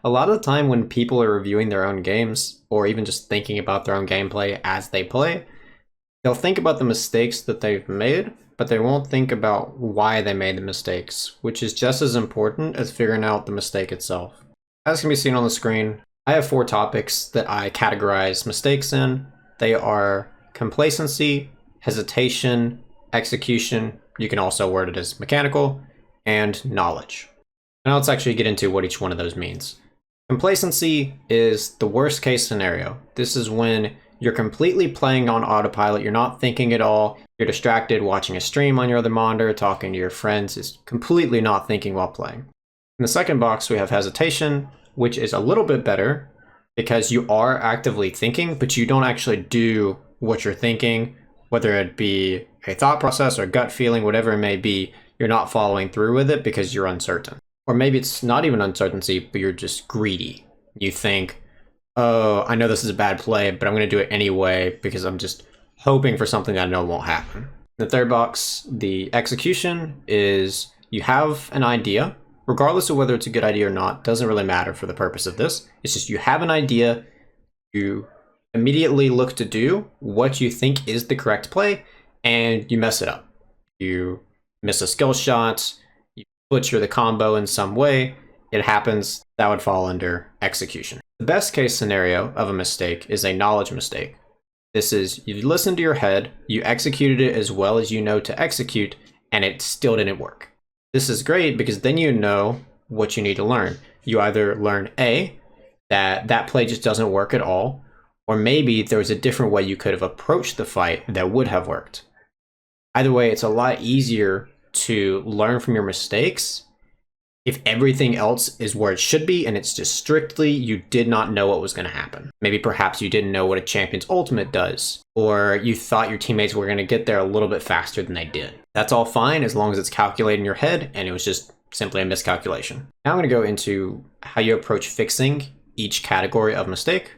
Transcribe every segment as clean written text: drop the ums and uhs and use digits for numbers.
A lot of the time when people are reviewing their own games or even just thinking about their own gameplay as they play, they'll think about the mistakes that they've made, but they won't think about why they made the mistakes, which is just as important as figuring out the mistake itself. As can be seen on the screen, I have 4 topics that I categorize mistakes in. They are complacency, hesitation, execution, you can also word it as mechanical, and knowledge. Now let's actually get into what each one of those means. Complacency is the worst case scenario. This is when you're completely playing on autopilot, you're not thinking at all, you're distracted watching a stream on your other monitor, talking to your friends, is completely not thinking while playing. In the second box, we have hesitation, which is a little bit better because you are actively thinking, but you don't actually do what you're thinking, whether it be a thought process or gut feeling, whatever it may be, you're not following through with it because you're uncertain. Or maybe it's not even uncertainty, but you're just greedy. You think, oh, I know this is a bad play, but I'm going to do it anyway because I'm just hoping for something that I know won't happen. In the third box, the execution is you have an idea, regardless of whether it's a good idea or not, doesn't really matter for the purpose of this. It's just you have an idea, you immediately look to do what you think is the correct play, and you mess it up. You miss a skill shot, you butcher the combo in some way, it happens, that would fall under execution. The best case scenario of a mistake is a knowledge mistake. This is, you listened to your head, you executed it as well as you know to execute, and it still didn't work. This is great because then you know what you need to learn. You either learn A, that play just doesn't work at all, or maybe there was a different way you could have approached the fight that would have worked. Either way, it's a lot easier to learn from your mistakes if everything else is where it should be and it's just strictly you did not know what was going to happen. Maybe perhaps you didn't know what a champion's ultimate does, or you thought your teammates were going to get there a little bit faster than they did. That's all fine as long as it's calculated in your head and it was just simply a miscalculation. Now I'm going to go into how you approach fixing each category of mistake.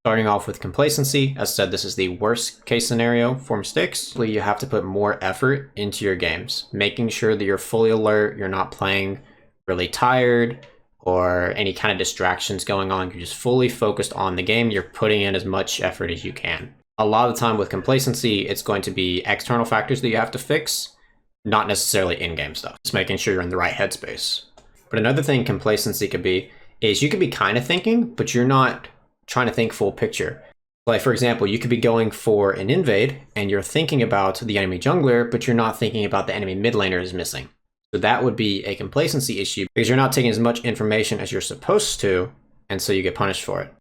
Starting off with complacency, as said, this is the worst case scenario for mistakes. You have to put more effort into your games, making sure that you're fully alert, you're not playing really tired or any kind of distractions going on. You're just fully focused on the game. You're putting in as much effort as you can. A lot of the time with complacency, it's going to be external factors that you have to fix, not necessarily in-game stuff. Just making sure you're in the right headspace. But another thing complacency could be is you could be kind of thinking, but you're not trying to think full picture. Like for example, you could be going for an invade and you're thinking about the enemy jungler, but you're not thinking about the enemy mid laner is missing. So that would be a complacency issue because you're not taking as much information as you're supposed to, and so you get punished for it.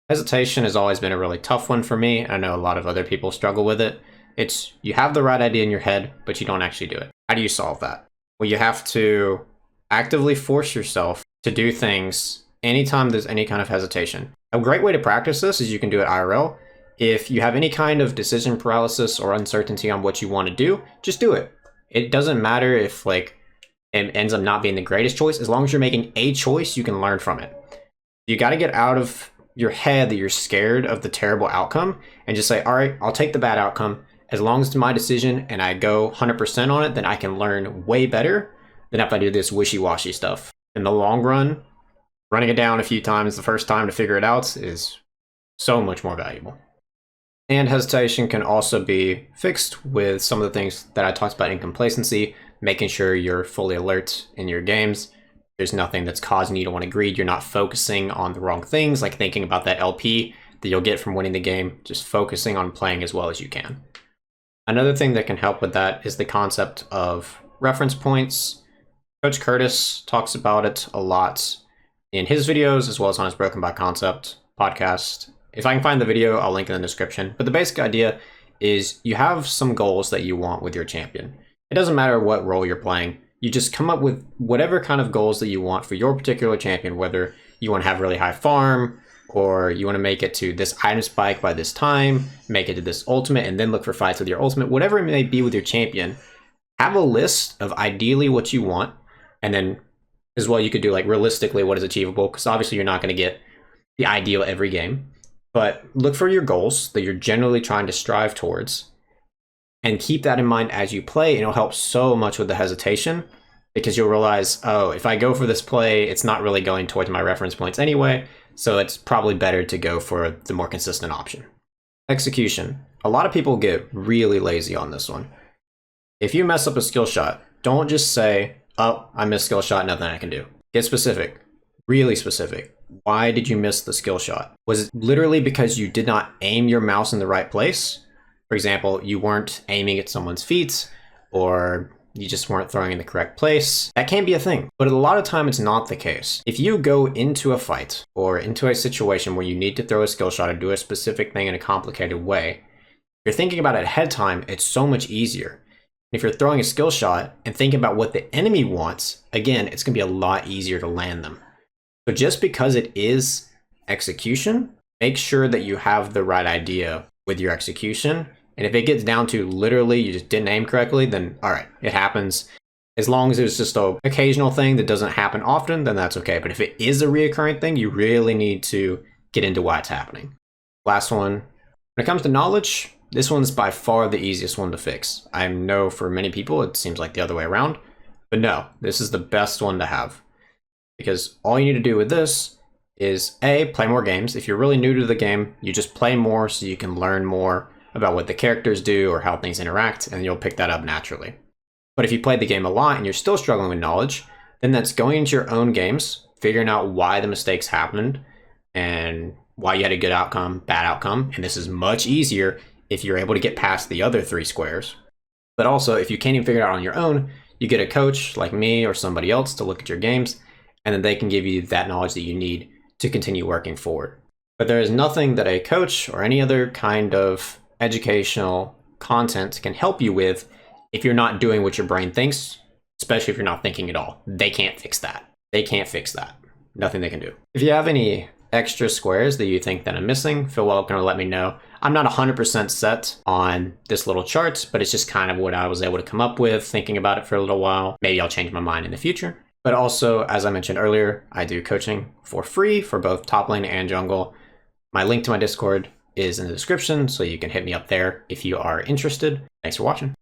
Hesitation has always been a really tough one for me. I know a lot of other people struggle with it. It's you have the right idea in your head, but you don't actually do it. How do you solve that? Well, you have to actively force yourself to do things anytime there's any kind of hesitation. A great way to practice this is you can do it IRL. If you have any kind of decision paralysis or uncertainty on what you want to do, just do it. It doesn't matter if it ends up not being the greatest choice. As long as you're making a choice, you can learn from it. You got to get out of your head that you're scared of the terrible outcome and just say, all right, I'll take the bad outcome. As long as it's my decision and I go 100% on it, then I can learn way better than if I do this wishy-washy stuff. In the long run, running it down a few times the first time to figure it out is so much more valuable. And hesitation can also be fixed with some of the things that I talked about in complacency, making sure you're fully alert in your games. There's nothing that's causing you to want to greed. You're not focusing on the wrong things, like thinking about that LP that you'll get from winning the game, just focusing on playing as well as you can. Another thing that can help with that is the concept of reference points. Coach Curtis talks about it a lot in his videos, as well as on his Broken by Concept podcast. If I can find the video, I'll link in the description. But the basic idea is you have some goals that you want with your champion. It doesn't matter what role you're playing. You just come up with whatever kind of goals that you want for your particular champion, whether you want to have really high farm, or you want to make it to this item spike by this time, make it to this ultimate, and then look for fights with your ultimate, whatever it may be with your champion. Have a list of ideally what you want, and then as well you could do like realistically what is achievable, because obviously you're not going to get the ideal every game. But look for your goals that you're generally trying to strive towards and keep that in mind as you play, and it'll help so much with the hesitation because you'll realize, oh, if I go for this play, it's not really going towards my reference points anyway, so it's probably better to go for the more consistent option. Execution. A lot of people get really lazy on this one. If you mess up a skill shot, don't just say, oh, I missed skill shot, nothing I can do. Get specific, really specific. Why did you miss the skill shot? Was it literally because you did not aim your mouse in the right place? For example, you weren't aiming at someone's feet, or you just weren't throwing in the correct place. That can be a thing, but a lot of time it's not the case. If you go into a fight or into a situation where you need to throw a skill shot or do a specific thing in a complicated way, if you're thinking about it ahead of time, it's so much easier. If you're throwing a skill shot and thinking about what the enemy wants, again, it's going to be a lot easier to land them. So just because it is execution, make sure that you have the right idea with your execution. And if it gets down to literally you just didn't aim correctly, then all right, it happens. As long as it's just an occasional thing that doesn't happen often, then that's okay. But if it is a reoccurring thing, you really need to get into why it's happening. Last one, when it comes to knowledge, this one's by far the easiest one to fix. I know for many people, it seems like the other way around, but no, this is the best one to have. Because all you need to do with this is A, play more games. If you're really new to the game, you just play more so you can learn more about what the characters do or how things interact, and you'll pick that up naturally. But if you played the game a lot and you're still struggling with knowledge, then that's going into your own games, figuring out why the mistakes happened and why you had a good outcome, bad outcome. And this is much easier if you're able to get past the other 3 squares. But also, if you can't even figure it out on your own, you get a coach like me or somebody else to look at your games, and then they can give you that knowledge that you need to continue working forward. But there is nothing that a coach or any other kind of educational content can help you with if you're not doing what your brain thinks, especially if you're not thinking at all. They can't fix that. They can't fix that. Nothing they can do. If you have any extra squares that you think that I'm missing, feel welcome to let me know. I'm not 100% set on this little chart, but it's just kind of what I was able to come up with, thinking about it for a little while. Maybe I'll change my mind in the future. But also, as I mentioned earlier, I do coaching for free for both top lane and jungle. My link to my Discord is in the description, so you can hit me up there if you are interested. Thanks for watching.